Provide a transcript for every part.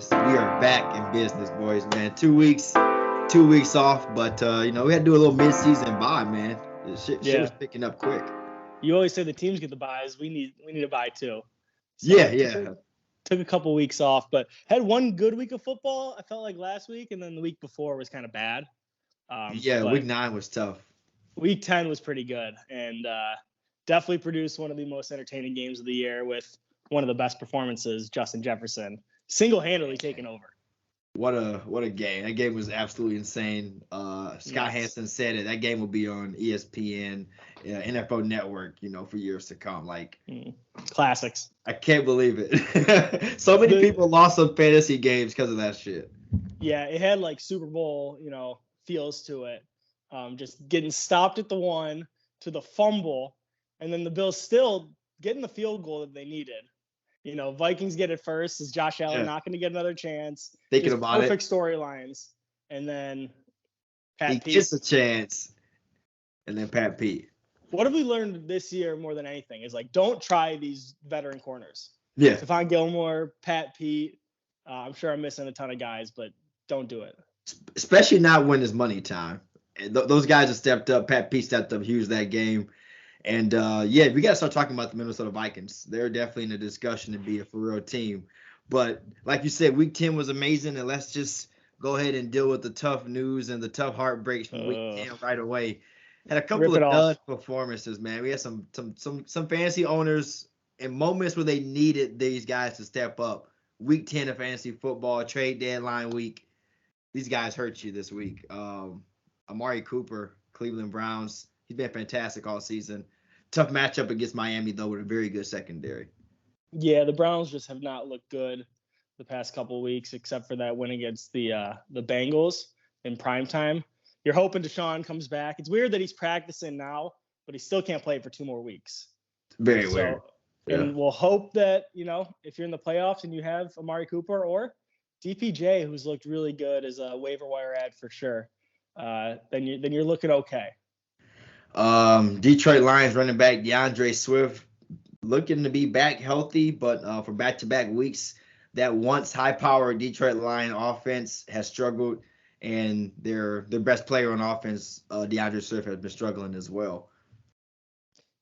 business. We are back in business, boys, man. 2 weeks off, but we had to do a little mid-season bye, man. Shit was picking up quick. You always say the teams get the buys. We need a buy too. So yeah. Took a couple weeks off, but had one good week of football. I felt like last week, and then the week before was kind of bad. Week 9 was tough. Week 10 was pretty good, and definitely produced one of the most entertaining games of the year with one of the best performances, Justin Jefferson, single-handedly taking over. What a game. That game was absolutely insane. Scott Hansen said it. That game will be on ESPN, NFL Network, for years to come. Classics. I can't believe it. So many people lost some fantasy games because of that shit. Yeah, it had Super Bowl, feels to it. Just getting stopped at the 1 to the fumble, and then the Bills still getting the field goal that they needed. Vikings get it first. Is Josh Allen not going to get another chance? Thinking about perfect storylines. And then Pete gets a chance. And then Pat Pete. What have we learned this year more than anything is don't try these veteran corners. Yeah. Stephon Gilmore, Pat Pete. I'm sure I'm missing a ton of guys, but don't do it. Especially not when it's money time. And those guys have stepped up. Pat Pete stepped up huge that game. And, we got to start talking about the Minnesota Vikings. They're definitely in a discussion to be a for-real team. But like you said, Week 10 was amazing, and let's just go ahead and deal with the tough news and the tough heartbreaks from Week 10 right away. Had a couple of dud performances, man. We had some fantasy owners in moments where they needed these guys to step up. Week 10 of fantasy football, trade deadline week. These guys hurt you this week. Amari Cooper, Cleveland Browns. He's been fantastic all season. Tough matchup against Miami, though, with a very good secondary. Yeah, the Browns just have not looked good the past couple of weeks, except for that win against the Bengals in primetime. You're hoping Deshaun comes back. It's weird that he's practicing now, but he still can't play for 2 more weeks. Very weird. Yeah. And we'll hope that, if you're in the playoffs and you have Amari Cooper or DPJ, who's looked really good as a waiver wire ad for sure, then you're looking okay. Detroit Lions running back DeAndre Swift looking to be back healthy, but for back-to-back weeks, that once high-powered Detroit Lion offense has struggled, and their best player on offense, DeAndre Swift, has been struggling as well.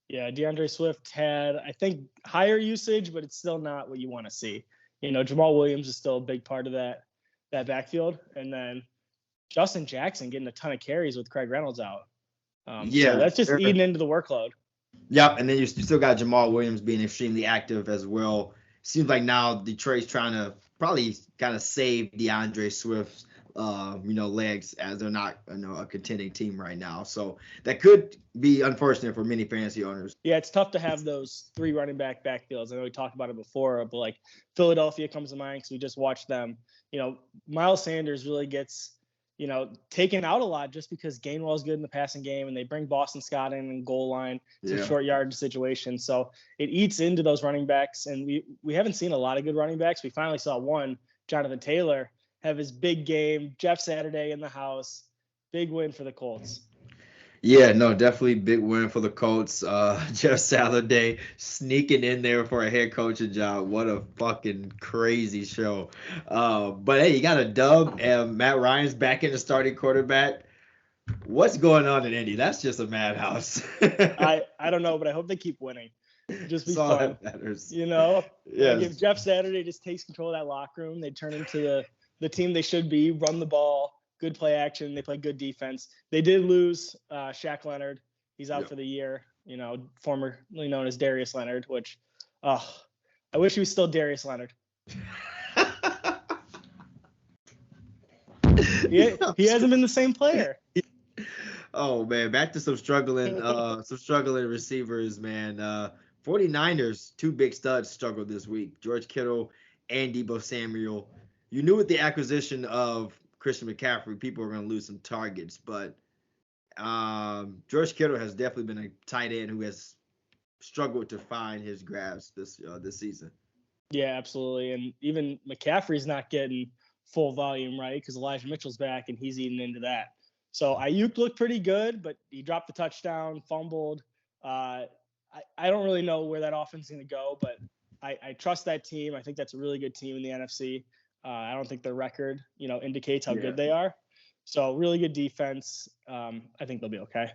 Yeah, DeAndre Swift had, I think, higher usage, but it's still not what you want to see. Jamal Williams is still a big part of that backfield, and then Justin Jackson getting a ton of carries with Craig Reynolds out. So that's just eating into the workload. Yep, and then you still got Jamal Williams being extremely active as well. Seems like now Detroit's trying to probably kind of save DeAndre Swift's, legs, as they're not, a contending team right now. So that could be unfortunate for many fantasy owners. Yeah, it's tough to have those 3 running back backfields. I know we talked about it before, but Philadelphia comes to mind because we just watched them. Miles Sanders really gets taken out a lot just because Gainwell's good in the passing game, and they bring Boston Scott in and goal line. It's a short yardage situation. So it eats into those running backs, and we haven't seen a lot of good running backs. We finally saw one, Jonathan Taylor, have his big game. Jeff Saturday in the house. Big win for the Colts. Yeah, no, definitely big win for the Colts. Jeff Saturday sneaking in there for a head coaching job. What a fucking crazy show. But hey, you got a dub, and Matt Ryan's back in the starting quarterback. What's going on in Indy? That's just a madhouse. I don't know, but I hope they keep winning. Just be fun. That matters. Yes. If Jeff Saturday just takes control of that locker room, they turn into the team they should be, run the ball. Good play action. They play good defense. They did lose Shaq Leonard. He's out for the year, formerly known as Darius Leonard, which I wish he was still Darius Leonard. He hasn't been the same player. Oh, man. Back to some struggling receivers, man. 49ers, 2 big studs struggled this week. George Kittle and Deebo Samuel. You knew with the acquisition of Christian McCaffrey, people are going to lose some targets, but George Kittle has definitely been a tight end who has struggled to find his grasp this season. Yeah, absolutely. And even McCaffrey's not getting full volume, right? Because Elijah Mitchell's back and he's eating into that. So Ayuk looked pretty good, but he dropped the touchdown, fumbled. I don't really know where that offense is going to go, but I trust that team. I think that's a really good team in the NFC. I don't think their record, indicates how Yeah. good they are. So really good defense. I think they'll be okay.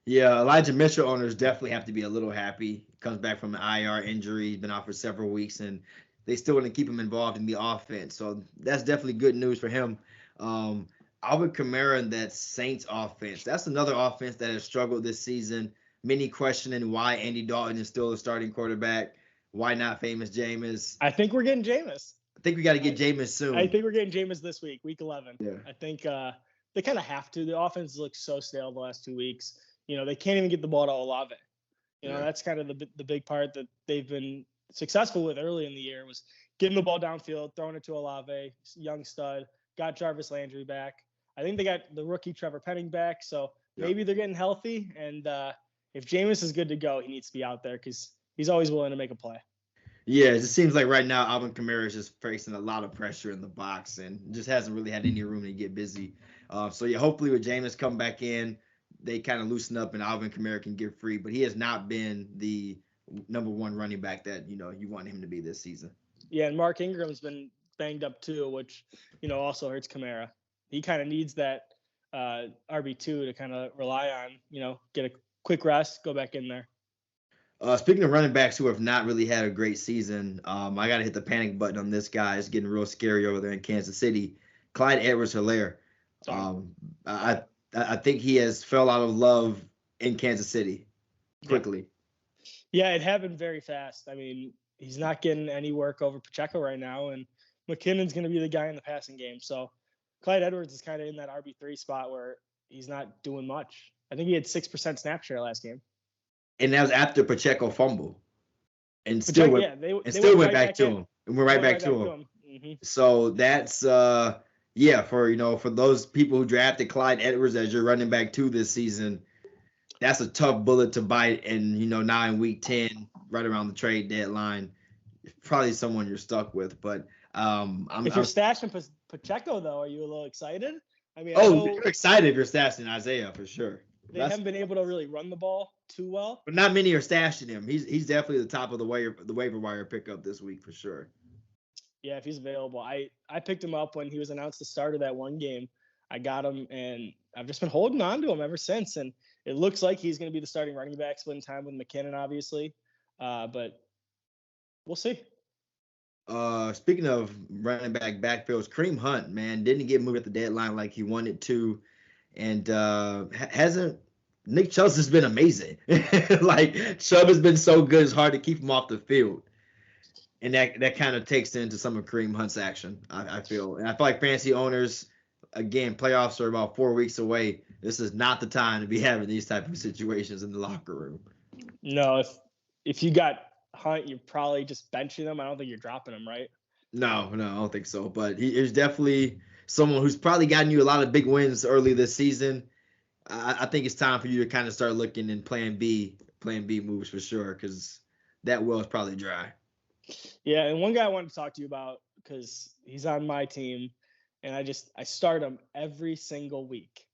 Yeah, Elijah Mitchell owners definitely have to be a little happy. Comes back from an IR injury, been out for several weeks, and they still want to keep him involved in the offense. So that's definitely good news for him. Alvin Kamara and that Saints offense, that's another offense that has struggled this season. Many questioning why Andy Dalton is still a starting quarterback. Why not famous Jameis? I think we're getting Jameis. I think we got to get Jameis soon. I think we're getting Jameis this week, week 11. Yeah. I think they kind of have to. The offense looks so stale the last 2 weeks. They can't even get the ball to Olave. That's kind of the big part that they've been successful with early in the year was getting the ball downfield, throwing it to Olave, young stud, got Jarvis Landry back. I think they got the rookie Trevor Penning back, so maybe they're getting healthy. And if Jameis is good to go, he needs to be out there because he's always willing to make a play. Yeah, it just seems like right now Alvin Kamara is just facing a lot of pressure in the box and just hasn't really had any room to get busy. Hopefully with Jameis come back in, they kind of loosen up and Alvin Kamara can get free. But he has not been the number one running back that, you want him to be this season. Yeah, and Mark Ingram's been banged up too, which, also hurts Kamara. He kind of needs that RB2 to kind of rely on, get a quick rest, go back in there. Speaking of running backs who have not really had a great season, I got to hit the panic button on this guy. It's getting real scary over there in Kansas City. Clyde Edwards-Helaire. I think he has fell out of love in Kansas City quickly. Yeah, it happened very fast. I mean, he's not getting any work over Pacheco right now, and McKinnon's going to be the guy in the passing game. So Clyde Edwards is kind of in that RB3 spot where he's not doing much. I think he had 6% snap share last game. And that was after Pacheco fumbled. And still went back to him. And we're right back to him. Mm-hmm. So that's for those people who drafted Clyde Edwards as your running back 2 this season, that's a tough bullet to bite. And now in week 10, right around the trade deadline, probably someone you're stuck with. But if you're stashing Pacheco though, are you a little excited? I mean, you're excited if you're stashing Isaiah for sure. They haven't been able to really run the ball too well. But not many are stashing him. He's definitely the top of the waiver wire pickup this week for sure. Yeah, if he's available. I picked him up when he was announced the start of that one game. I got him, and I've just been holding on to him ever since. And it looks like he's going to be the starting running back, splitting time with McKinnon, obviously. But we'll see. Speaking of running backfields, Kareem Hunt, man, didn't get moved at the deadline like he wanted to. And Nick Chubb's has been amazing. Like Chubb has been so good, it's hard to keep him off the field. And that kind of takes into some of Kareem Hunt's action, I feel. And I feel like fantasy owners, again, playoffs are about 4 weeks away. This is not the time to be having these type of situations in the locker room. No, if you got Hunt, you're probably just benching him. I don't think you're dropping him, right? No, I don't think so. But he is definitely someone who's probably gotten you a lot of big wins early this season. I think it's time for you to kind of start looking in plan B moves for sure, because that well is probably dry. Yeah, and one guy I wanted to talk to you about because he's on my team, and I start him every single week,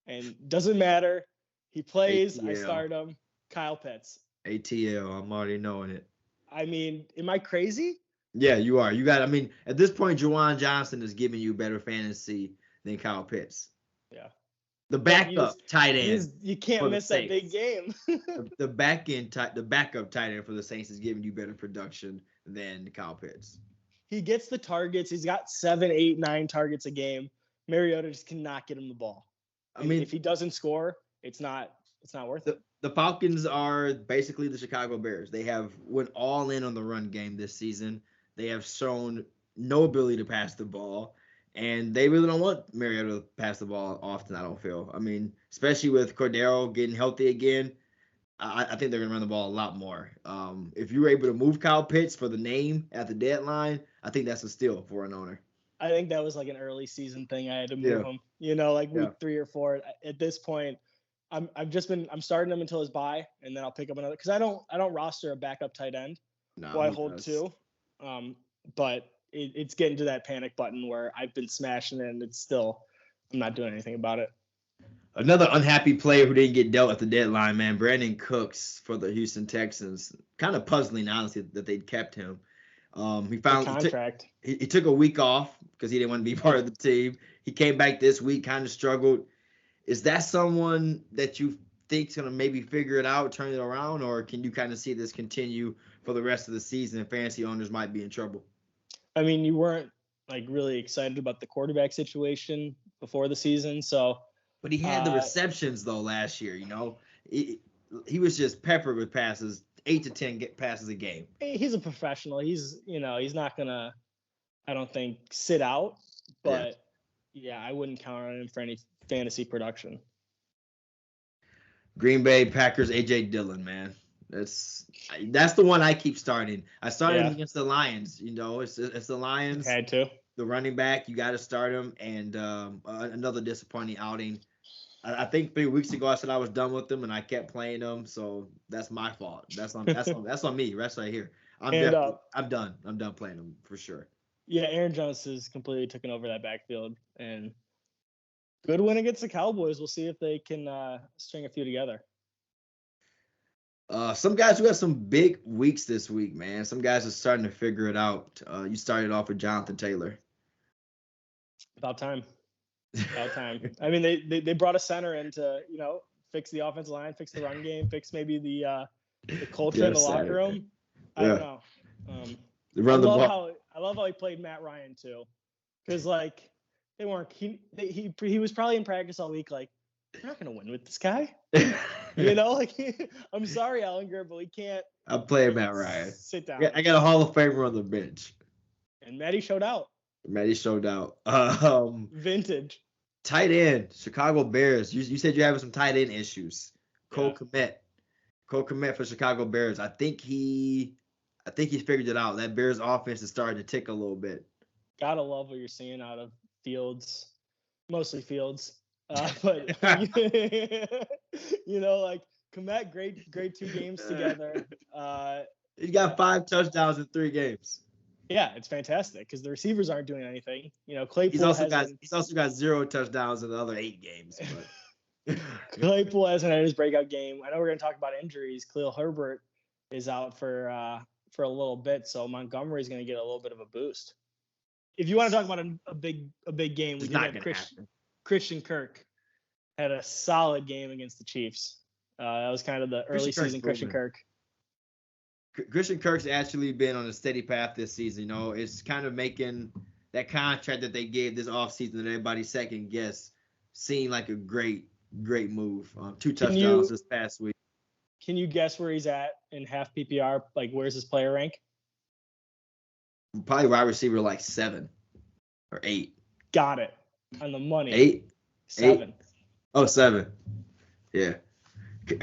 and doesn't matter. He plays, ATL. I start him. Kyle Pitts. ATL, I'm already knowing it. I mean, am I crazy? Yeah, you are. At this point, Juwan Johnson is giving you better fantasy than Kyle Pitts. Yeah. The backup tight end. You can't miss that big game. the backup tight end for the Saints is giving you better production than Kyle Pitts. He gets the targets. He's got 7, 8, 9 targets a game. Mariota just cannot get him the ball. If he doesn't score, it's not worth it. The Falcons are basically the Chicago Bears. They have went all in on the run game this season. They have shown no ability to pass the ball. And they really don't want Mariota to pass the ball often, I don't feel. I mean, especially with Cordero getting healthy again, I think they're going to run the ball a lot more. If you were able to move Kyle Pitts for the name at the deadline, I think that's a steal for an owner. I think that was like an early season thing. I had to move him, week 3 or 4. At this point, I'm starting him until his bye, and then I'll pick up another, because I don't roster a backup tight end. No, I hold 2. But it's getting to that panic button where I've been smashing it, and I'm not doing anything about it. Another unhappy player who didn't get dealt at the deadline, man, Brandon Cooks for the Houston Texans. Kind of puzzling, honestly, that they kept him. He found contract. He took a week off because he didn't want to be part of the team. He came back this week, kind of struggled. Is that someone that you think's gonna maybe figure it out, turn it around, or can you kind of see this continue for the rest of the season and fantasy owners might be in trouble? I mean, you weren't like really excited about the quarterback situation before the season, so. But he had the receptions though last year. He was just peppered with passes, 8 to 10 passes a game. He's a professional. He's not gonna, I don't think, sit out. But yeah, I wouldn't count on him for any fantasy production. Green Bay Packers, AJ Dillon, man. That's the one I keep starting. I started him against the Lions. It's the Lions. Had to. The running back, you got to start him. And another disappointing outing. I think 3 weeks ago I said I was done with them, and I kept playing them. So that's my fault. That's on me. That's right here. I'm done. I'm done playing them for sure. Yeah, Aaron Jones has completely taken over that backfield, and good win against the Cowboys. We'll see if they can string a few together. Some guys who have some big weeks this week, man. Some guys are starting to figure it out. You started off with Jonathan Taylor. About time. I mean, they brought a center in to, fix the offensive line, fix the run game, fix maybe the culture in the locker room. I don't know. I love how he played Matt Ryan too, because like they weren't. He was probably in practice all week. Like, we're not gonna win with this guy. I'm sorry, Ellinger, but we can't. I'm playing Matt Ryan. Sit down. I got a Hall of Famer on the bench. And Matty showed out. Vintage. Tight end, Chicago Bears. You said you're having some tight end issues. Cole Kmet for Chicago Bears. I think he figured it out. That Bears offense is starting to tick a little bit. Gotta love what you're seeing out of Fields, mostly Fields. But like Kmet, great 2 games together. He got 5 touchdowns in 3 games. Yeah, it's fantastic because the receivers aren't doing anything. Claypool. He's also got 0 touchdowns in the other 8 games. But. Claypool hasn't had his breakout game. I know we're going to talk about injuries. Khalil Herbert is out for a little bit, so Montgomery's going to get a little bit of a boost. If you want to talk about a big game, we can have Christian Kirk had a solid game against the Chiefs. That was kind of the early season Christian Kirk. Christian Kirk's actually been on a steady path this season. It's kind of making that contract that they gave this offseason that everybody second guessed seem like a great move. 2 touchdowns this past week. Can you guess where he's at in half PPR? Like, where's his player rank? Probably wide receiver like 7 or 8. Got it. On the money. 8? 7. Oh, 7. Yeah.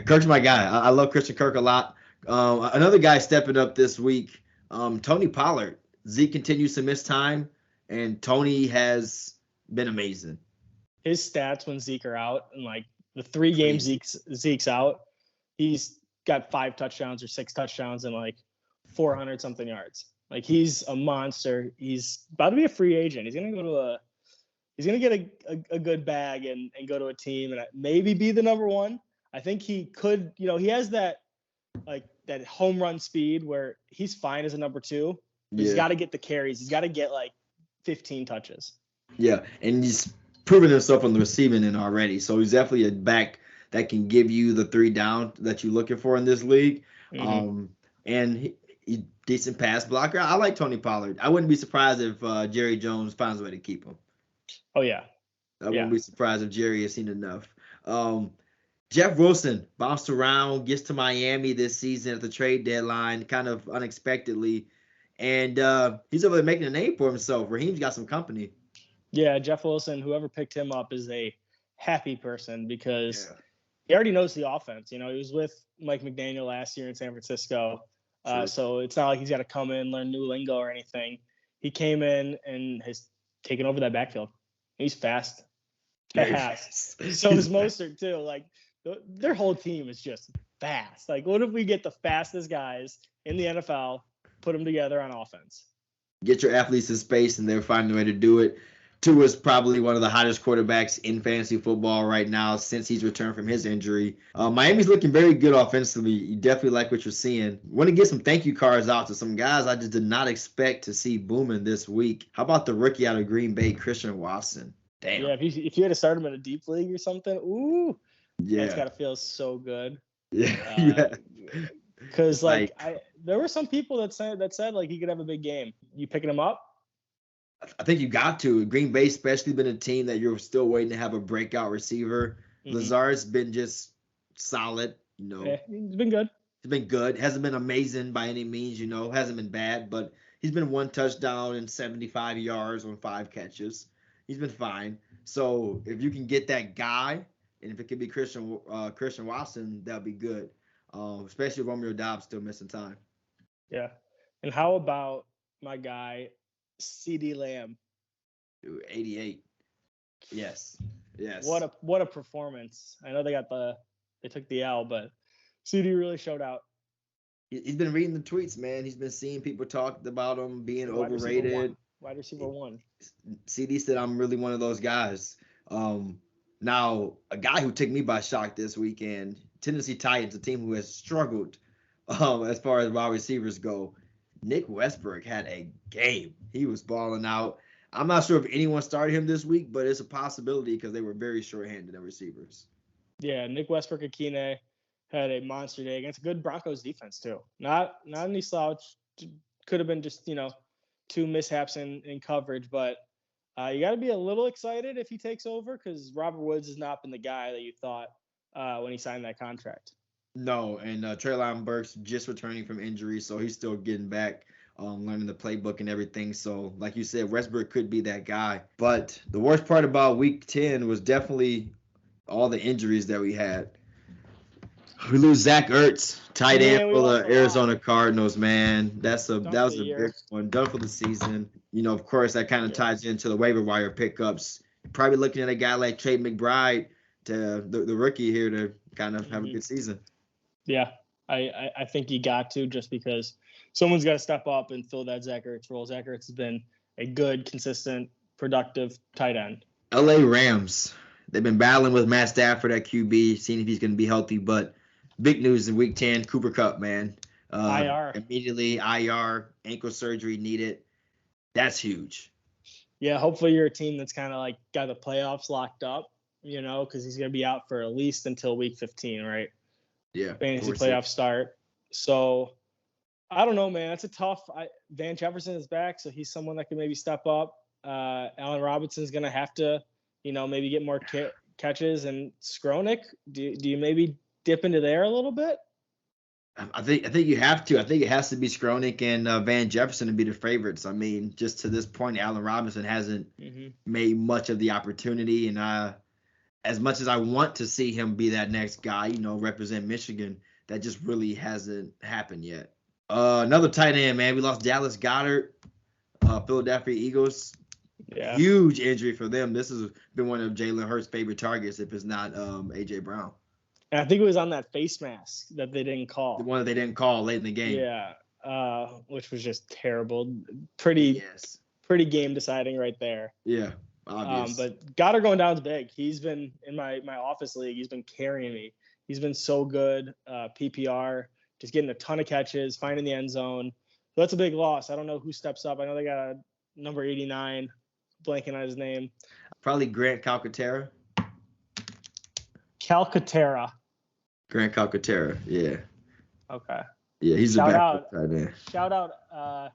Kirk's my guy. I love Christian Kirk a lot. Another guy stepping up this week, Tony Pollard. Zeke continues to miss time, and Tony has been amazing. His stats when Zeke are out, and like the 3 games Zeke's out, he's got 5 touchdowns or 6 touchdowns and like 400 something yards. Like, he's a monster. He's about to be a free agent. He's gonna get a good bag and go to a team and maybe be the number 1. I think he could. He has that home run speed where he's fine as a number 2. He's got to get the carries. He's got to get like 15 touches. Yeah, and he's proven himself on the receiving end already. So he's definitely a back that can give you the 3 down that you're looking for in this league. Mm-hmm. And he's decent pass blocker. I like Tony Pollard. I wouldn't be surprised if Jerry Jones finds a way to keep him. Oh, yeah. I wouldn't be surprised if Jerry has seen enough. Jeff Wilson bounced around, gets to Miami this season at the trade deadline, kind of unexpectedly. And he's over there making a name for himself. Raheem's got some company. Yeah, Jeff Wilson, whoever picked him up is a happy person because he already knows the offense. He was with Mike McDaniel last year in San Francisco. So it's not like he's got to come in, learn new lingo or anything. He came in and has taken over that backfield. He's fast. So is Mostert too. Like, their whole team is just fast. Like, what if we get the fastest guys in the NFL, put them together on offense? Get your athletes in space, and they'll find a way to do it. Tua's probably one of the hottest quarterbacks in fantasy football right now since he's returned from his injury. Miami's looking very good offensively. You definitely like what you're seeing. Want to get some thank you cards out to some guys I just did not expect to see booming this week. How about the rookie out of Green Bay, Christian Watson? Damn. Yeah, if you had to start him in a deep league or something, ooh, Yeah. that's got to feel so good. Yeah. Yeah. Because there were some people that said like he could have a big game. You picking him up? I think you got to. Green Bay especially been a team that you're still waiting to have a breakout receiver. Mm-hmm. Lazard's been just solid, Yeah, he's been good. He's been good. Hasn't been amazing by any means, Hasn't been bad, but he's been 1 touchdown and 75 yards on 5 catches. He's been fine. So if you can get that guy, and if it could be Christian Watson, that'll be good. Especially if Romeo Doubs still missing time. Yeah. And how about my guy, CD Lamb? 88. Yes. What a performance. I know they took the L, but CD really showed out. He's been reading the tweets, man. He's been seeing people talk about him being overrated. Wide receiver 1. CD said, I'm really one of those guys. Now, a guy who took me by shock this weekend, Tennessee Titans, a team who has struggled as far as wide receivers go. Nick Westbrook had a game. He was balling out. I'm not sure if anyone started him this week, but it's a possibility because they were very short-handed at receivers. Yeah, Nick Westbrook-Akine had a monster day against a good Broncos defense too. Not any slouch. Could have been just 2 mishaps in coverage, but you got to be a little excited if he takes over because Robert Woods has not been the guy that you thought when he signed that contract. No, and Treylon Burks just returning from injury, so he's still getting back, learning the playbook and everything. So, like you said, Westbrook could be that guy. But the worst part about Week 10 was definitely all the injuries that we had. We lose Zach Ertz, tight end for the Arizona Cardinals, man. That was a big one. Done for the season. Of course, that kind of ties into the waiver wire pickups. Probably looking at a guy like Trey McBride, to the rookie here, to kind of have a good season. Yeah, I think you got to, just because someone's got to step up and fill that Zach Ertz role. Zach Ertz has been a good, consistent, productive tight end. LA Rams, they've been battling with Matt Stafford at QB, seeing if he's going to be healthy. But big news in Week 10, Cooper Kupp, man. IR. Immediately IR, ankle surgery needed. That's huge. Yeah, hopefully you're a team that's kind of like got the playoffs locked up, because he's going to be out for at least until Week 15, right? Yeah. Fantasy playoff start. So I don't know, man. That's a tough. Van Jefferson is back, so he's someone that can maybe step up. Allen Robinson's going to have to, maybe get more catches. And Skronik, do you maybe dip into there a little bit? I think you have to. I think it has to be Skronik and Van Jefferson to be the favorites. I mean, just to this point, Allen Robinson hasn't made much of the opportunity, and as much as I want to see him be that next guy, represent Michigan, that just really hasn't happened yet. Another tight end, man. We lost Dallas Goedart, Philadelphia Eagles. Yeah. Huge injury for them. This has been one of Jalen Hurts' favorite targets, if it's not A.J. Brown. And I think it was on that face mask that they didn't call. The one that they didn't call late in the game. Yeah, which was just terrible. Pretty game deciding right there. Yeah. Obvious. But Goddard going down is big. He's been in my office league. He's been carrying me. He's been so good. PPR, just getting a ton of catches, finding the end zone. So that's a big loss. I don't know who steps up. I know they got a number 89, blanking on his name. Probably Grant Calcaterra. Grant Calcaterra, yeah. Okay. Yeah, he's a backup tight end. Shout out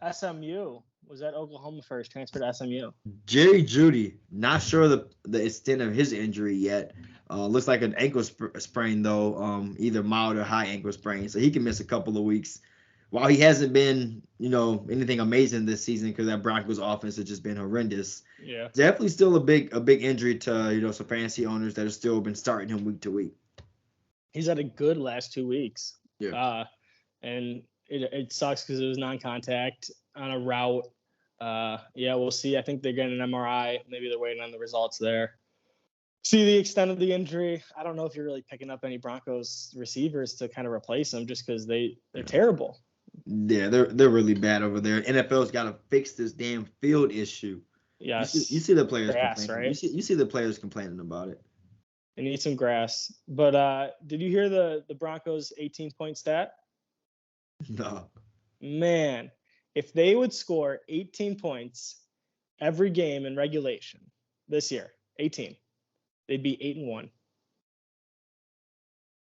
SMU. Was that Oklahoma first, transferred to SMU? Jerry Jeudy, not sure the extent of his injury yet. Looks like an ankle sprain, though, either mild or high ankle sprain. So he can miss a couple of weeks. While he hasn't been, anything amazing this season because that Broncos offense has just been horrendous. Yeah. Definitely still a big injury to, some fantasy owners that have still been starting him week to week. He's had a good last 2 weeks. Yeah. And it sucks because it was non-contact on a route. We'll see. I think they're getting an MRI. Maybe they're waiting on the results there. See the extent of the injury. I don't know if you're really picking up any Broncos receivers to kind of replace them just because they're terrible. Yeah, they're really bad over there. NFL's got to fix this damn field issue. Yes. You see the players Grass, complaining. right? You see the players complaining about it. They need some grass. But did you hear the Broncos 18-point stat? No. Man, if they would score 18 points every game in regulation this year, 18, they'd be 8-1.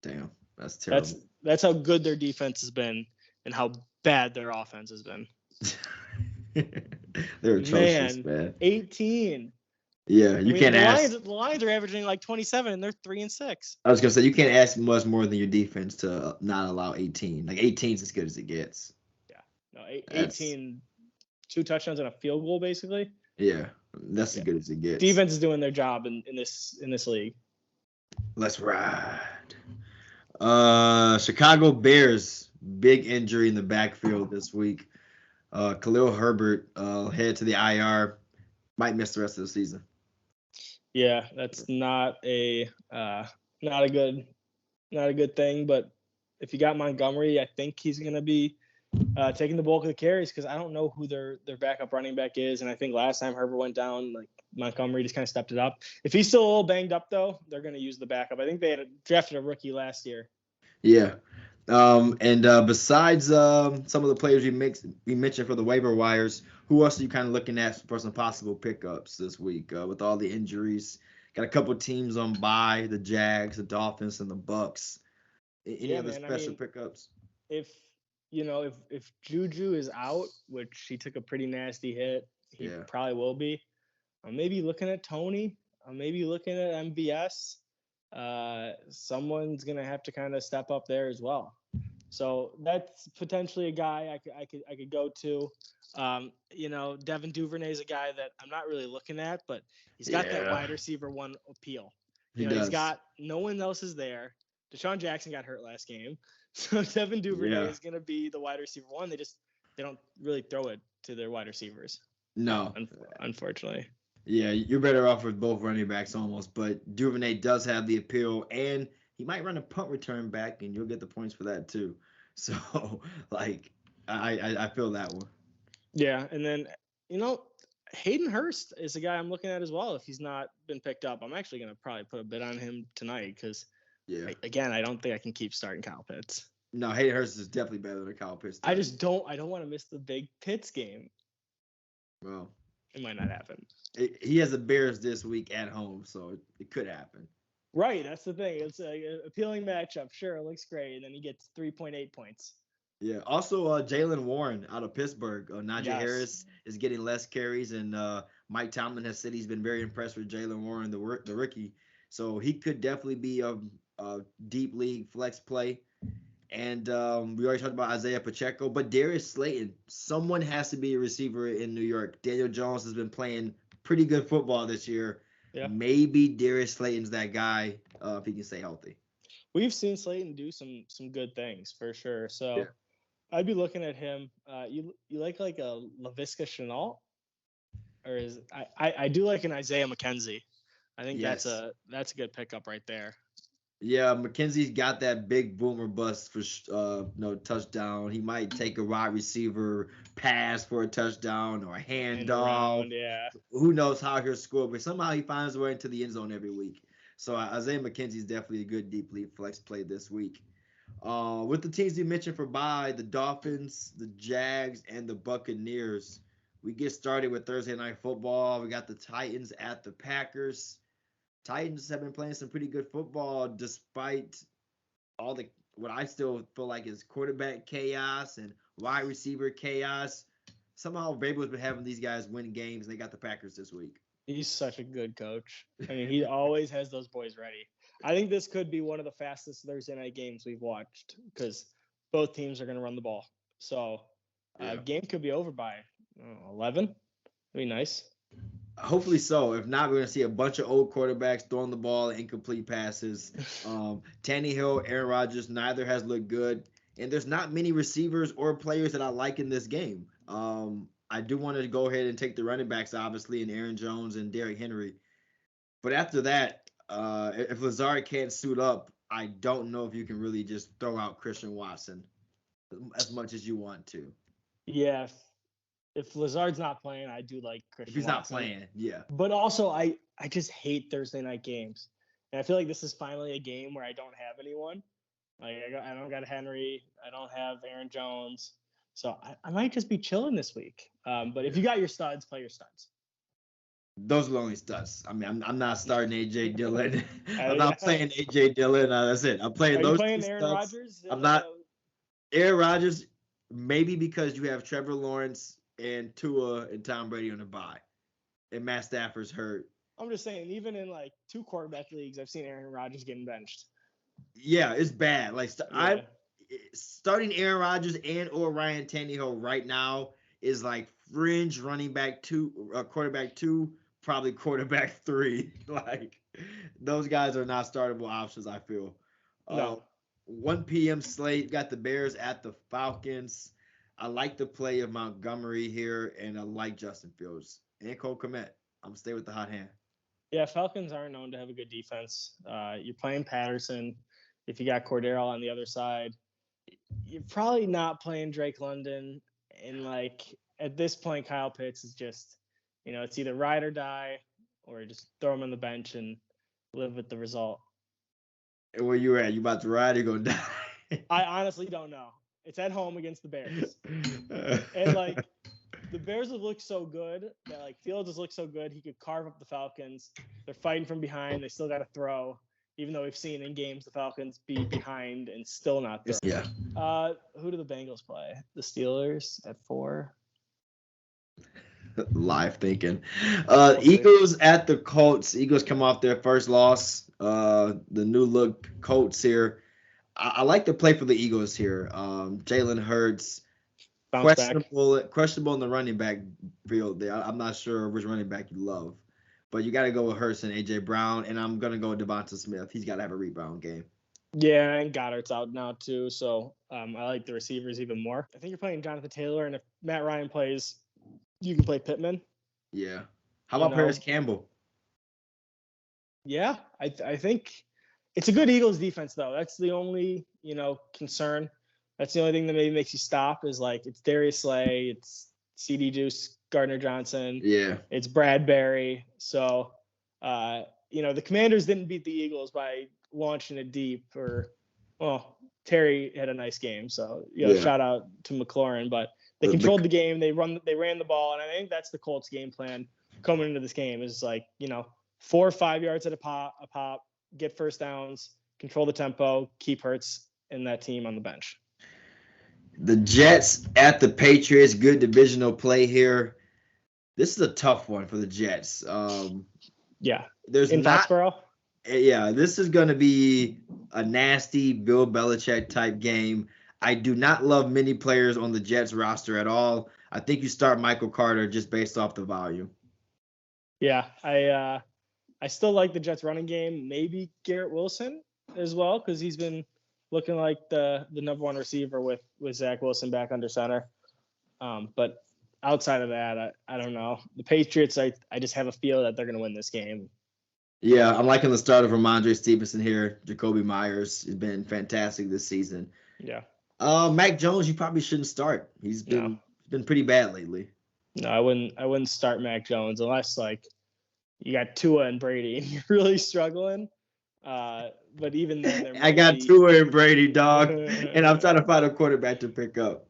Damn, that's terrible. That's how good their defense has been and how bad their offense has been. They're atrocious, man. 18. Yeah, you can't ask. The Lions are averaging like 27, and they're 3-6. I was gonna say you can't ask much more than your defense to not allow 18. Like 18 is as good as it gets. Yeah, no, 18, 2 touchdowns and a field goal, basically. Yeah, that's as good as it gets. Defense is doing their job in this league. Let's ride. Chicago Bears, big injury in the backfield this week. Khalil Herbert headed to the IR, might miss the rest of the season. Yeah, that's not a good thing. But if you got Montgomery, I think he's gonna be taking the bulk of the carries because I don't know who their backup running back is, and I think last time Herbert went down, like Montgomery just kind of stepped it up. If he's still a little banged up though, they're gonna use the backup. I think they had drafted a rookie last year. Yeah. Besides some of the players we mentioned for the waiver wires, who else are you kind of looking at for some possible pickups this week with all the injuries? Got a couple teams on bye, the Jags, the Dolphins, and the Bucks. Any other special pickups? If Juju is out, which he took a pretty nasty hit, he probably will be. I'm maybe looking at Tony. I'm maybe looking at MVS. Someone's gonna have to kind of step up there as well. So that's potentially a guy I could go to. Devin Duvernay is a guy that I'm not really looking at, but he's got that wide receiver one appeal. He's got no one else is there. Deshaun Jackson got hurt last game, so Devin Duvernay is gonna be the wide receiver one. They don't really throw it to their wide receivers. No, unfortunately. Yeah, you're better off with both running backs almost, but Duvernay does have the appeal, and he might run a punt return back, and you'll get the points for that too. So, I feel that one. Yeah, and then Hayden Hurst is a guy I'm looking at as well. If he's not been picked up, I'm actually gonna probably put a bid on him tonight because, I don't think I can keep starting Kyle Pitts. No, Hayden Hurst is definitely better than Kyle Pitts. I don't want to miss the big Pitts game. Well, it might not happen. He has the Bears this week at home, so it could happen. Right, that's the thing. It's an appealing matchup. Sure, it looks great, and then he gets 3.8 points. Yeah. Also, Jaylen Warren out of Pittsburgh. Najee Harris is getting less carries, and Mike Tomlin has said he's been very impressed with Jaylen Warren, the rookie. So he could definitely be a deep league flex play. And we already talked about Isaiah Pacheco, but Darius Slayton, someone has to be a receiver in New York. Daniel Jones has been playing pretty good football this year. Yeah. Maybe Darius Slayton's that guy if he can stay healthy. We've seen Slayton do some good things for sure. So I'd be looking at him. You like a Laviska Shenault, or I do like an Isaiah McKenzie. I think that's a good pickup right there. Yeah, McKenzie's got that big boomer bust for touchdown. He might take a wide receiver pass for a touchdown or a handoff. Yeah. Who knows how he'll score, but somehow he finds a way into the end zone every week. So Isaiah McKenzie's definitely a good deep league flex play this week. With the teams you mentioned for bye, the Dolphins, the Jags, and the Buccaneers, we get started with Thursday Night Football. We got the Titans at the Packers. Titans have been playing some pretty good football despite all what I still feel like is quarterback chaos and wide receiver chaos. Somehow Vrabel's been having these guys win games, and they got the Packers this week. He's such a good coach. I mean, he always has those boys ready. I think this could be one of the fastest Thursday night games we've watched because both teams are going to run the ball. So game could be over by 11. That'd be nice. Hopefully so. If not, we're going to see a bunch of old quarterbacks throwing the ball, incomplete passes. Tannehill, Aaron Rodgers, neither has looked good. And there's not many receivers or players that I like in this game. I do want to go ahead and take the running backs, obviously, and Aaron Jones and Derrick Henry. But after that, if Lazard can't suit up, I don't know if you can really just throw out Christian Watson as much as you want to. Yeah. if Lazard's not playing, I do like Christian If he's Watson. not playing, yeah. But also, I just hate Thursday night games. And I feel like this is finally a game where I don't have anyone. Like, I don't got Henry. I don't have Aaron Jones. So I might just be chilling this week. But if you got your studs, play your studs. Those are the only studs. I mean, I'm not starting A.J. Dillon. I'm not playing A.J. Dillon. That's it. I'm playing those playing two Aaron studs. Rodgers? I'm not. Aaron Rodgers, maybe because you have Trevor Lawrence and Tua and Tom Brady on the bye. And Matt Stafford's hurt. I'm just saying, even in like 2 quarterback leagues, I've seen Aaron Rodgers getting benched. Yeah, it's bad. Like I'm starting Aaron Rodgers and or Ryan Tannehill right now is like fringe running back 2, quarterback 2, probably quarterback 3. Like those guys are not startable options, I feel. No. 1 p.m. slate, got the Bears at the Falcons. I like the play of Montgomery here, and I like Justin Fields and Cole Kmet. I'm gonna stay with the hot hand. Yeah, Falcons aren't known to have a good defense. You're playing Patterson. If you got Cordero on the other side, you're probably not playing Drake London. And like at this point, Kyle Pitts is just, it's either ride or die, or just throw him on the bench and live with the result. And where you at? You about to ride or gonna die? I honestly don't know. It's at home against the Bears, and like the Bears have looked so good that like Fields has looked so good he could carve up the Falcons. They're fighting from behind. They still got to throw, even though we've seen in games the Falcons be behind and still not throw. Yeah. Who do the Bengals play? The Steelers at 4. Live thinking. Eagles at the Colts. Eagles come off their first loss. The new look Colts here. I like to play for the Eagles here. Jalen Hurts. Questionable in the running back field there. I'm not sure which running back you love, but you got to go with Hurts and A.J. Brown, and I'm going to go with Devonta Smith. He's got to have a rebound game. Yeah, and Goddard's out now too, so I like the receivers even more. I think you're playing Jonathan Taylor, and if Matt Ryan plays, you can play Pittman. Yeah. How about Paris Campbell? Yeah, I think it's a good Eagles defense, though. That's the only, concern. That's the only thing that maybe makes you stop is like it's Darius Slay, it's CD Juice, Gardner Johnson. Yeah. It's Bradbury. So, the Commanders didn't beat the Eagles by launching it deep Terry had a nice game. So, shout out to McLaurin, but they controlled the game. They ran the ball. And I think that's the Colts game plan coming into this game is like, 4 or 5 yards at a pop, get first downs, control the tempo, keep Hurts and that team on the bench. The Jets at the Patriots, good divisional play here. This is a tough one for the Jets. There's in Foxborough. Yeah, this is going to be a nasty Bill Belichick type game. I do not love many players on the Jets roster at all. I think you start Michael Carter just based off the volume. Yeah, I still like the Jets running game. Maybe Garrett Wilson as well because he's been looking like the number 1 receiver with Zach Wilson back under center. But outside of that, I don't know. The Patriots, I just have a feel that they're going to win this game. Yeah, I'm liking the start of Ramondre Stevenson here. Jacoby Myers has been fantastic this season. Yeah. Mac Jones, you probably shouldn't start. He's been pretty bad lately. No, I wouldn't start Mac Jones unless like you got Tua and Brady and you're really struggling. But even then, I got Tua and Brady, dog, and I'm trying to find a quarterback to pick up.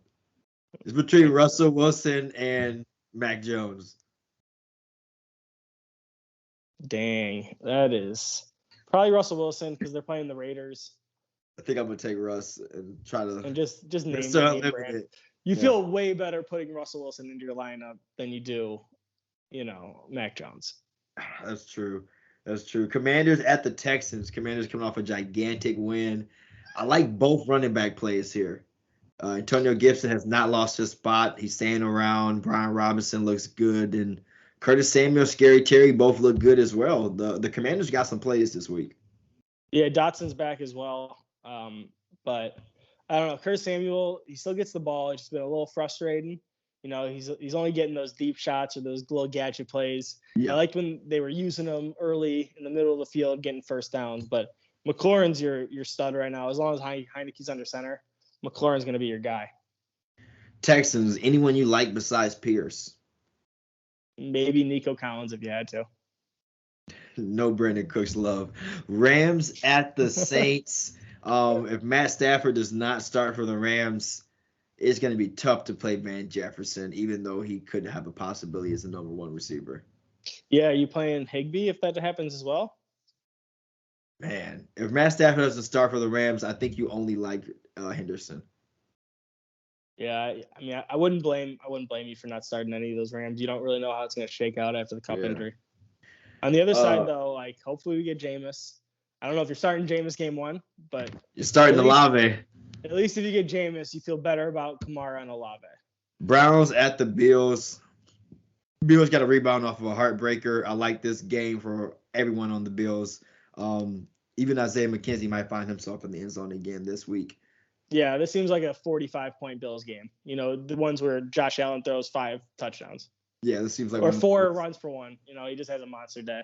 It's between Russell Wilson and Mac Jones. Dang, that is probably Russell Wilson because they're playing the Raiders. I think I'm gonna take Russ and try to just name the game brand. You feel way better putting Russell Wilson into your lineup than you do, Mac Jones. That's true. Commanders at the Texans. Commanders coming off a gigantic win. I like both running back plays here. Antonio Gibson has not lost his spot. He's staying around. Brian Robinson looks good, and Curtis Samuel, Scary Terry both look good as well. The Commanders got some plays this week. Yeah, Dotson's back as well. But I don't know. Curtis Samuel, he still gets the ball. It's just been a little frustrating. He's only getting those deep shots or those little gadget plays. Yeah. I liked when they were using him early in the middle of the field, getting first downs. But McLaurin's your stud right now. As long as Heineke's under center, McLaurin's going to be your guy. Texans, anyone you like besides Pierce? Maybe Nico Collins if you had to. No Brandon Cooks love. Rams at the Saints. If Matt Stafford does not start for the Rams, it's going to be tough to play Van Jefferson, even though he could have a possibility as the number one receiver. Yeah, are you playing Higbee if that happens as well? Man, if Matt Stafford doesn't start for the Rams, I think you only like Henderson. Yeah, I mean, I wouldn't blame you for not starting any of those Rams. You don't really know how it's going to shake out after the Kupp injury. On the other side, though, like hopefully we get Jameis. I don't know if you're starting Jameis game 1, but you're starting Olave. At least if you get Jameis, you feel better about Kamara and Olave. Browns at the Bills. Bills got a rebound off of a heartbreaker. I like this game for everyone on the Bills. Even Isaiah McKenzie might find himself in the end zone again this week. Yeah, this seems like a 45-point Bills game. You know, the ones where Josh Allen throws 5 touchdowns. Yeah, this seems like or 4 runs for 1. You know, he just has a monster day.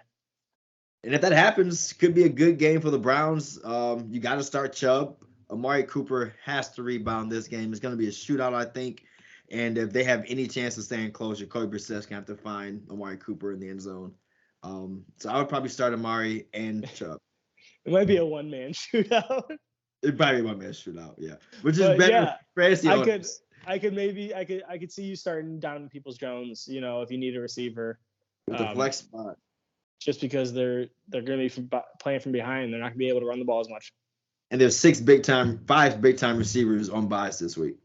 And if that happens, could be a good game for the Browns. You got to start Chubb. Amari Cooper has to rebound this game. It's going to be a shootout, I think. And if they have any chance of staying close, Jacoby Brissett's going to have to find Amari Cooper in the end zone. So I would probably start Amari and Chubb. It might be a one-man shootout. It'd probably be a one-man shootout, yeah. Which is better for fantasy owners. I could see you starting Donovan Peoples-Jones, you know, if you need a receiver. With the flex spot. Just because they're going to be playing from behind. They're not going to be able to run the ball as much. And there's 5 big-time receivers on buys this week.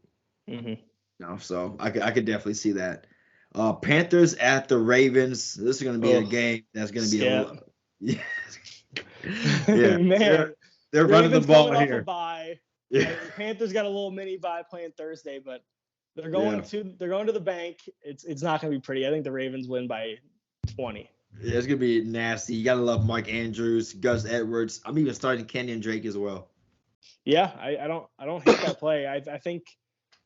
Mm-hmm. No, so I could definitely see that. Panthers at the Ravens. This is going to be a game that's going to be yeah. Man, they're running the ball here. Yeah. The Panthers got a little mini bye playing Thursday, but they're going to the bank. It's not going to be pretty. I think the Ravens win by 20. Yeah, it's going to be nasty. You got to love Mark Andrews, Gus Edwards. I'm even starting Kenyon Drake as well. Yeah, I don't hate that play. I think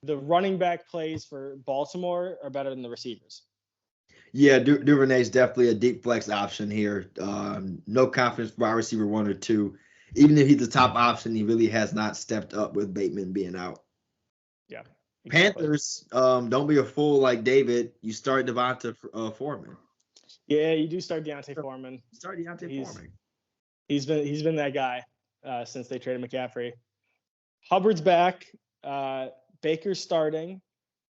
the running back plays for Baltimore are better than the receivers. Yeah, Duvernay's definitely a deep flex option here. No confidence for wide receiver 1 or 2. Even if he's the top option, he really has not stepped up with Bateman being out. Yeah. Exactly. Panthers, don't be a fool like David. You start Devonta Foreman. Yeah, you do start Deontay Foreman. Start Deontay Foreman. He's been that guy since they traded McCaffrey. Hubbard's back. Baker's starting.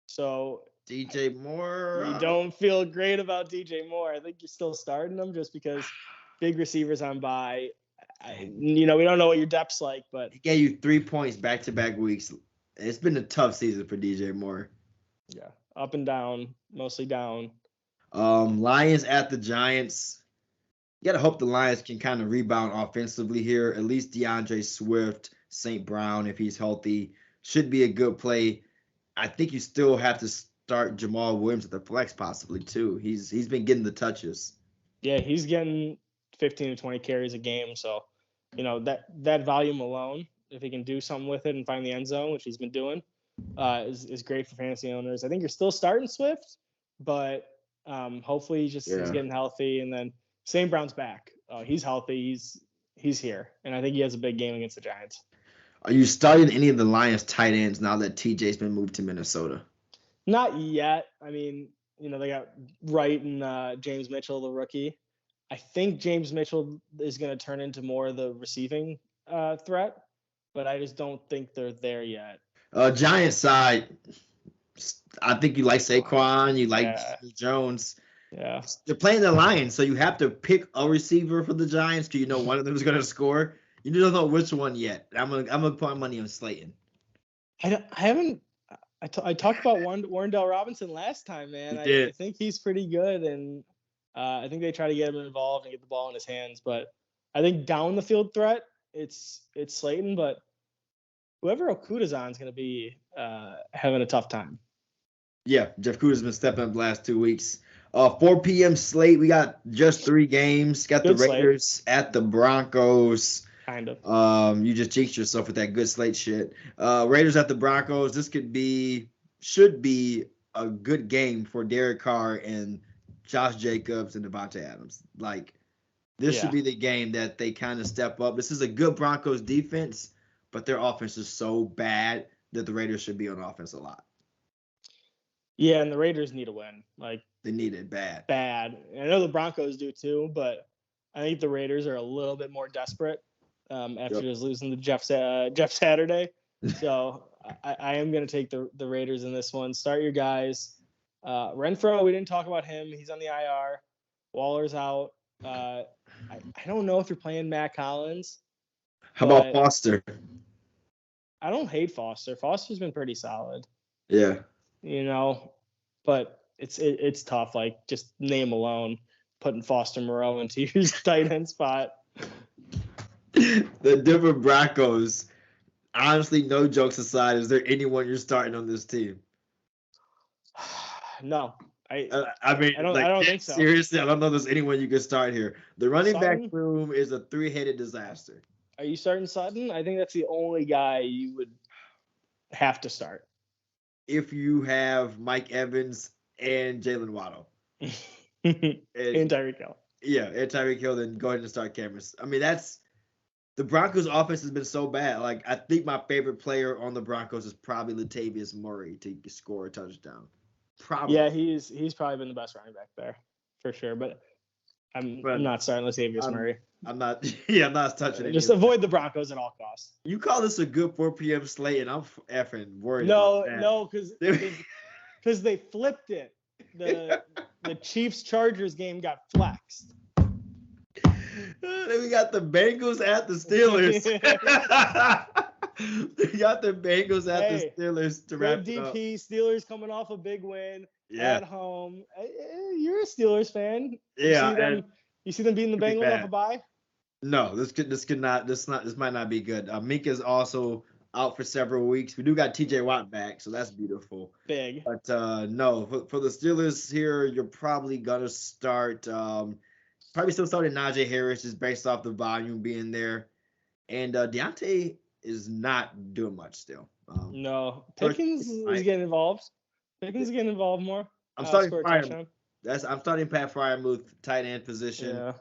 So DJ Moore. You don't feel great about DJ Moore. I think you're still starting him just because big receivers on bye. We don't know what your depth's like, but he gave you 3 points back-to-back weeks. It's been a tough season for DJ Moore. Yeah, up and down, mostly down. Lions at the Giants. You got to hope the Lions can kind of rebound offensively here. At least DeAndre Swift, St. Brown, if he's healthy, should be a good play. I think you still have to start Jamal Williams at the flex possibly too. He's been getting the touches. Yeah, he's getting 15 to 20 carries a game. So, that volume alone, if he can do something with it and find the end zone, which he's been doing, is great for fantasy owners. I think you're still starting Swift, but hopefully he's getting healthy. And then St. Brown's back. He's healthy. He's here. And I think he has a big game against the Giants. Are you starting any of the Lions tight ends now that TJ's been moved to Minnesota? Not yet. I mean, they got Wright and James Mitchell, the rookie. I think James Mitchell is going to turn into more of the receiving threat, but I just don't think they're there yet. Giants side, I think you like Saquon, you like Jones. Yeah. They're playing the Lions, so you have to pick a receiver for the Giants because one of them is going to score. You don't know which one yet. I'm gonna put my money on Slayton. I talked about Warrendale Robinson last time, man. I think he's pretty good, and I think they try to get him involved and get the ball in his hands. But I think down the field threat, it's Slayton. But whoever Okuda's on is going to be having a tough time. Yeah, Jeff Okuda's been stepping up the last 2 weeks. 4 p.m. slate. We got just 3 games. Got good the Raiders slate. At the Broncos. Kind of. You just jinxed yourself with that good slate shit. Raiders at the Broncos. This should be a good game for Derek Carr and Josh Jacobs and Devontae Adams. This should be the game that they kind of step up. This is a good Broncos defense, but their offense is so bad that the Raiders should be on offense a lot. Yeah, and the Raiders need a win. Like, They need it bad. bad. And I know the Broncos do too, but I think the Raiders are a little bit more desperate after just losing to Jeff Saturday. So I am going to take the Raiders in this one. Start your guys. Renfro, we didn't talk about him. He's on the IR. Waller's out. I don't know if you're playing Matt Collins. How about Foster? I don't hate Foster. Foster's been pretty solid. Yeah. You know, but it's tough. Like, just name alone, putting Foster Moreau into your tight end spot. The Denver Broncos. Honestly, no jokes aside, is there anyone you're starting on this team? No. I mean, I don't think so. Seriously, I don't know if there's anyone you can start here. The running back room is a three-headed disaster. Are you starting Sutton? I think that's the only guy you would have to start. If you have Mike Evans and Jalen Waddle. and Tyreek Hill. Yeah, and Tyreek Hill, then go ahead and start Cameron. I mean, the Broncos offense has been so bad. Like, I think my favorite player on the Broncos is probably Latavius Murray to score a touchdown. Probably. Yeah, he's probably been the best running back there for sure. But I'm not starting Latavius Murray. I'm not touching it. Just avoid the Broncos at all costs. You call this a good 4 p.m. slate, and I'm effing worried. No, because they flipped it. The Chiefs-Chargers game got flexed. Then we got the Bengals at the Steelers. We got the Bengals at the Steelers to wrap it up. DP, Steelers coming off a big win at home. You're a Steelers fan. Yeah. You see them beating the Bengals off a bye? No, this might not be good. Minka's also out for several weeks. We do got TJ Watt back, so that's beautiful. Big. But no, for the Steelers here, you're probably gonna start. Probably still starting Najee Harris just based off the volume being there, and Deontay is not doing much still. No, Pickens is getting involved. Pickens is getting involved more. I'm starting Pat Freiermuth, tight end position. Yeah.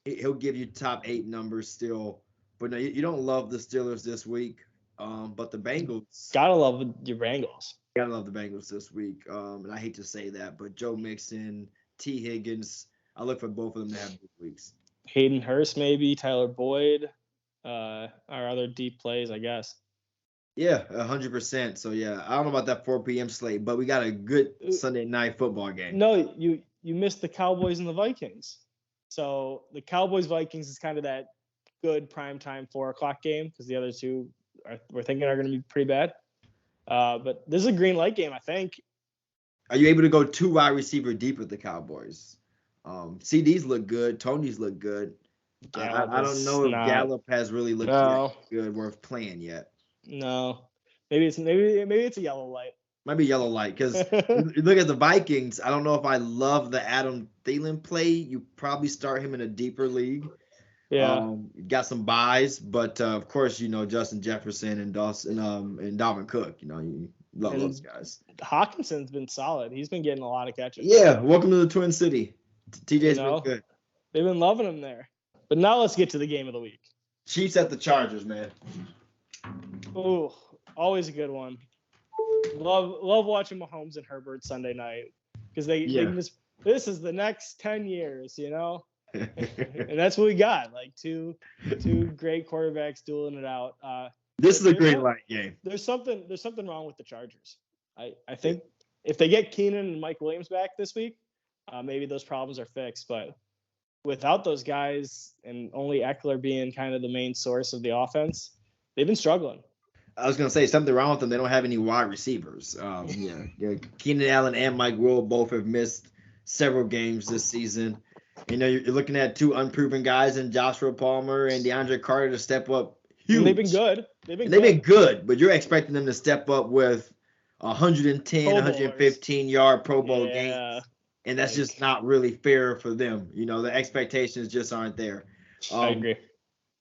He'll give you top 8 numbers still, but no, you don't love the Steelers this week. But the Bengals. Gotta love your Bengals. Gotta love the Bengals this week. And I hate to say that, but Joe Mixon, T. Higgins, I look for both of them to have good weeks. Hayden Hurst, maybe Tyler Boyd, our other deep plays, I guess. Yeah, 100%. So yeah, I don't know about that 4 p.m. slate, but we got a good Sunday night football game. No, you missed the Cowboys and the Vikings. So the Cowboys-Vikings is kind of that good primetime 4:00 game because the other two we're thinking are going to be pretty bad. But this is a green light game, I think. Are you able to go 2 wide receiver deep with the Cowboys? CDs look good. Tony's look good. I don't know if Gallup has really looked good worth playing yet. No, maybe it's a yellow light. Might be yellow light because you look at the Vikings. I don't know if I love the Adam Thielen play. You probably start him in a deeper league. Yeah, got some buys, but of course Justin Jefferson and Dawson and Dalvin Cook. You love those guys. Hawkinson's been solid. He's been getting a lot of catches. Yeah, welcome to the Twin City. TJ's been good. They've been loving him there. But now let's get to the game of the week. Chiefs at the Chargers, man. Ooh, always a good one. Love watching Mahomes and Herbert Sunday night because they can just. This is the next 10 years, and that's what we got. Like two great quarterbacks dueling it out. This is a great light game. There's something wrong with the Chargers. I think if they get Keenan and Mike Williams back this week, maybe those problems are fixed. But without those guys and only Eckler being kind of the main source of the offense, they've been struggling. I was going to say something wrong with them. They don't have any wide receivers. Keenan Allen and Mike Will both have missed several games this season. You're looking at 2 unproven guys in Joshua Palmer and DeAndre Carter to step up huge. And they've been good. They've been good, but you're expecting them to step up with 110, 115 yard Pro Bowl games. And that's just not really fair for them. The expectations just aren't there. I agree.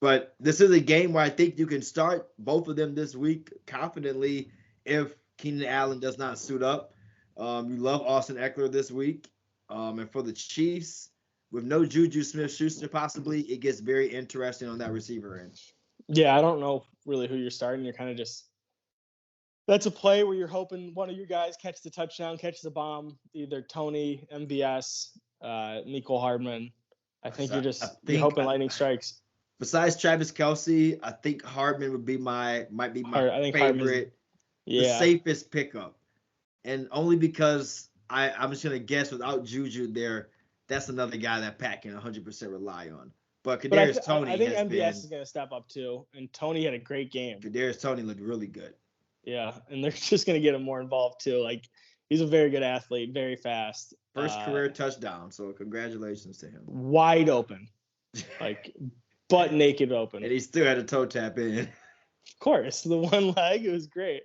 But this is a game where I think you can start both of them this week confidently if Keenan Allen does not suit up. You love Austin Eckler this week. And for the Chiefs, with no Juju Smith-Schuster possibly, it gets very interesting on that receiver end. Yeah, I don't know really who you're starting. You're kind of just That's a play where you're hoping one of your guys catches the touchdown, catches the bomb, either Tony, MVS, Nico Hardman. I think you're hoping lightning strikes. Besides Travis Kelce, I think Hardman might be my favorite, the safest pickup, and only because I'm just gonna guess without Juju there, that's another guy that Pat can 100% rely on. But Kadarius Toney, I think MVS is gonna step up too, and Tony had a great game. Kadarius Toney looked really good. Yeah, and they're just gonna get him more involved too. Like he's a very good athlete, very fast. First career touchdown, so congratulations to him. Wide open, like butt naked open. And he still had a toe tap in. Of course, the one leg, it was great.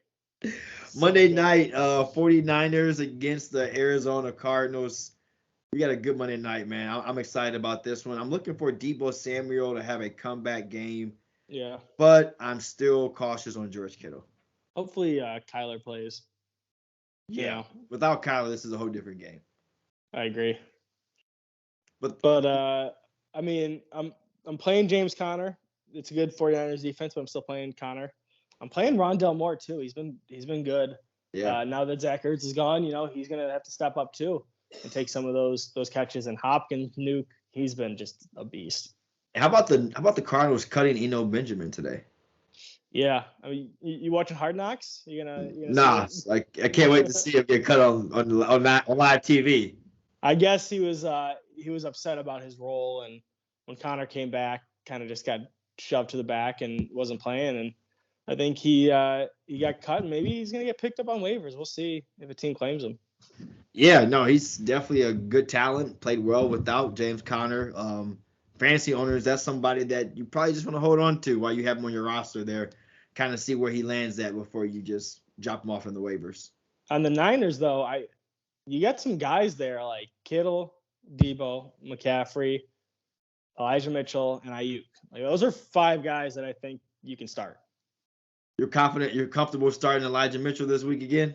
Monday night, 49ers against the Arizona Cardinals. We got a good Monday night, man. I'm excited about this one. I'm looking for Deebo Samuel to have a comeback game. Yeah. But I'm still cautious on George Kittle. Hopefully Kyler plays. Yeah. Without Kyler, this is a whole different game. I agree. But I mean, I'm playing James Conner. It's a good 49ers defense, but I'm still playing Conner. I'm playing Rondell Moore too. He's been good. Yeah. Now that Zach Ertz is gone, he's gonna have to step up too and take some of those catches. And Hopkins, Nuke, he's been just a beast. How about the Cardinals cutting Eno Benjamin today? Yeah, I mean, you watching Hard Knocks? You gonna nah, I can't wait to see him get cut on live TV. I guess he was upset about his role, and when Connor came back, kind of just got shoved to the back and wasn't playing. And I think he got cut, and maybe he's gonna get picked up on waivers. We'll see if a team claims him. Yeah, no, he's definitely a good talent. Played well without James Conner. Fantasy owners, that's somebody that you probably just want to hold on to while you have him on your roster there. Kind of see where he lands at before you just drop him off in the waivers. On the Niners, though, you got some guys there like Kittle, Debo, McCaffrey, Elijah Mitchell, and Ayuk. Like those are 5 guys that I think you can start. You're confident, you're comfortable starting Elijah Mitchell this week again?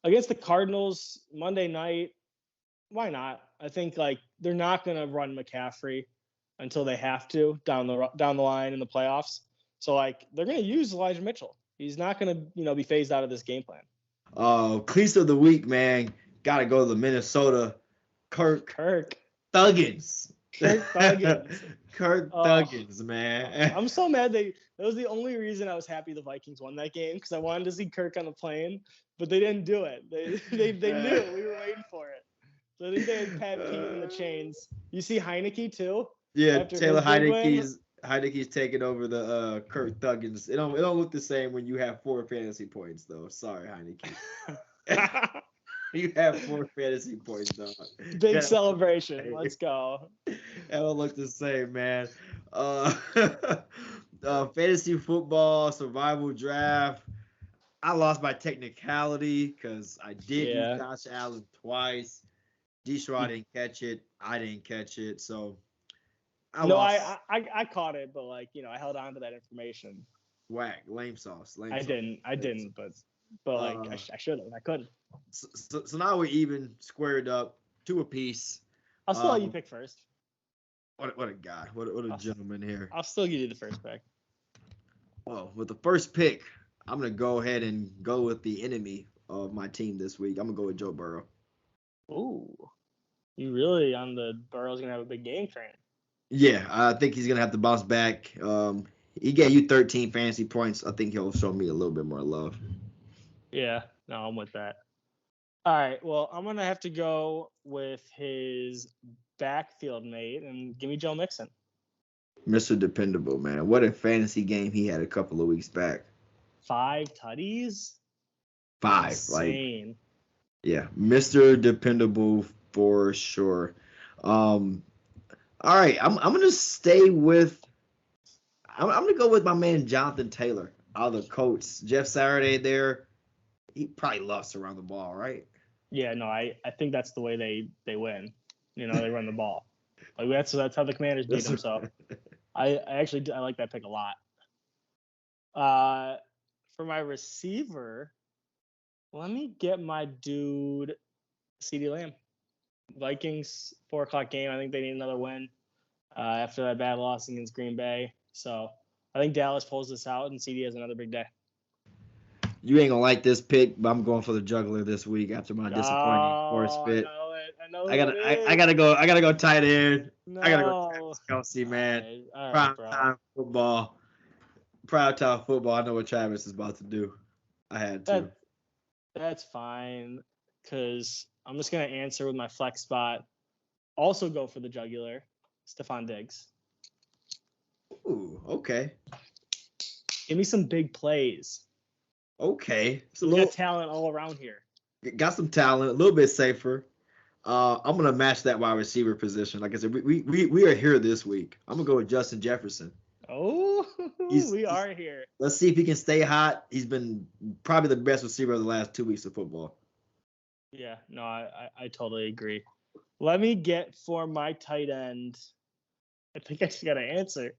Against the Cardinals Monday night, why not? I think they're not going to run McCaffrey until they have to down the line in the playoffs. So they're going to use Elijah Mitchell. He's not going to be phased out of this game plan. Cleats of the week, man. Got to go to the Minnesota. Kirk Thuggins. Kirk Thuggins, man. I'm so mad that was the only reason I was happy the Vikings won that game, because I wanted to see Kirk on the plane, but they didn't do it. They knew we were waiting for it. So I think they had Pat Pete in the chains. You see Heineke too? Yeah, Taylor Heineke's taking over the Kirk Thuggins. It don't look the same when you have 4 fantasy points though. Sorry, Heineke. You have 4 fantasy points though. Big celebration. Let's go. That don't look the same, man. Fantasy football survival draft. I lost by technicality because I did use Josh Allen twice. D-Schwartz didn't catch it. I didn't catch it. So I caught it, but I held on to that information. Whack, lame sauce. I didn't, but I should have. I couldn't. So now we're even squared up, 2 apiece. I'll still let you pick first. What a guy. What a gentleman here. I'll still give you the first pick. Well, with the first pick, I'm going to go ahead and go with the enemy of my team this week. I'm going to go with Joe Burrow. Ooh. You really on the Burrow's going to have a big game train. Yeah, I think he's going to have to bounce back. He gave you 13 fantasy points. I think he'll show me a little bit more love. Yeah, no, I'm with that. All right, well, I'm going to have to go with his backfield mate and give me Joe Mixon. Mr. Dependable, man. What a fantasy game he had a couple of weeks back. 5 tutties? 5. Insane. Yeah, Mr. Dependable for sure. All right, I'm gonna stay with. I'm gonna go with my man Jonathan Taylor out of the Colts. Jeff Saturday there. He probably loves to run the ball, right? Yeah, no, I think that's the way they win. They run the ball. That's how the Commanders beat them. So I like that pick a lot. For my receiver, let me get my dude CeeDee Lamb. Vikings 4:00 game. I think they need another win after that bad loss against Green Bay. So I think Dallas pulls this out and CeeDee has another big day. You ain't gonna like this pick, but I'm going for the juggler this week after my disappointing force fit. I know I gotta go tight end. No. I gotta go Travis Kelce, man. All right, bro. Time football. Prime time football. I know what Travis is about to do. I had to. That's fine, because I'm just gonna answer with my flex spot. Also go for the jugular, Stephon Diggs. Ooh, okay. Give me some big plays. Okay. We got talent all around here. Got some talent, a little bit safer. I'm gonna match that wide receiver position. Like I said, we are here this week. I'm gonna go with Justin Jefferson. Oh, we are here. Let's see if he can stay hot. He's been probably the best receiver of the last 2 weeks of football. Yeah, no, I totally agree. Let me get for my tight end. I think I just got to answer.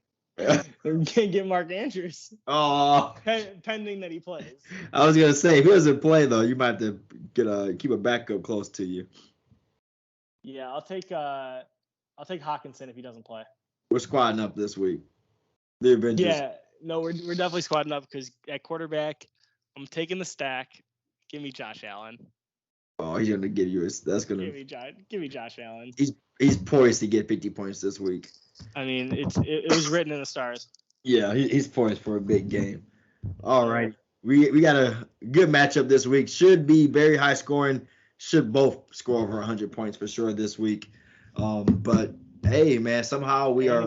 Get Mark Andrews. Oh, pending that he plays. I was gonna say if he doesn't play though, you might have to keep a backup close to you. Yeah, I'll take Hawkinson if he doesn't play. We're squadding up this week. The Avengers. Yeah, no, we're definitely squadding up because at quarterback, I'm taking the stack. Give me Josh Allen. Oh, he's gonna give you give me Josh Allen. He's poised to get 50 points this week. I mean, it was written in the stars. Yeah, he's poised for a big game. All right, we got a good matchup this week. Should be very high scoring. Should both score over 100 points for sure this week. But hey, man, somehow we are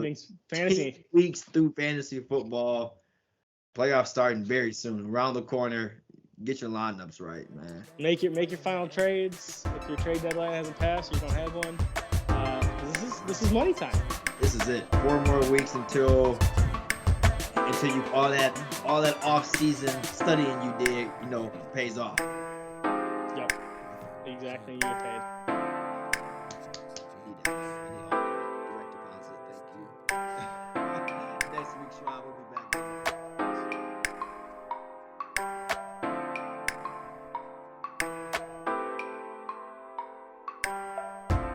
fantasy 10 weeks through fantasy football. Playoffs starting very soon, around the corner. Get your lineups right, man. Make your final trades. If your trade deadline hasn't passed, you don't have one. This is money time. This is it. 4 more weeks until you all that off season studying you did, pays off. Yep. Exactly. You get paid.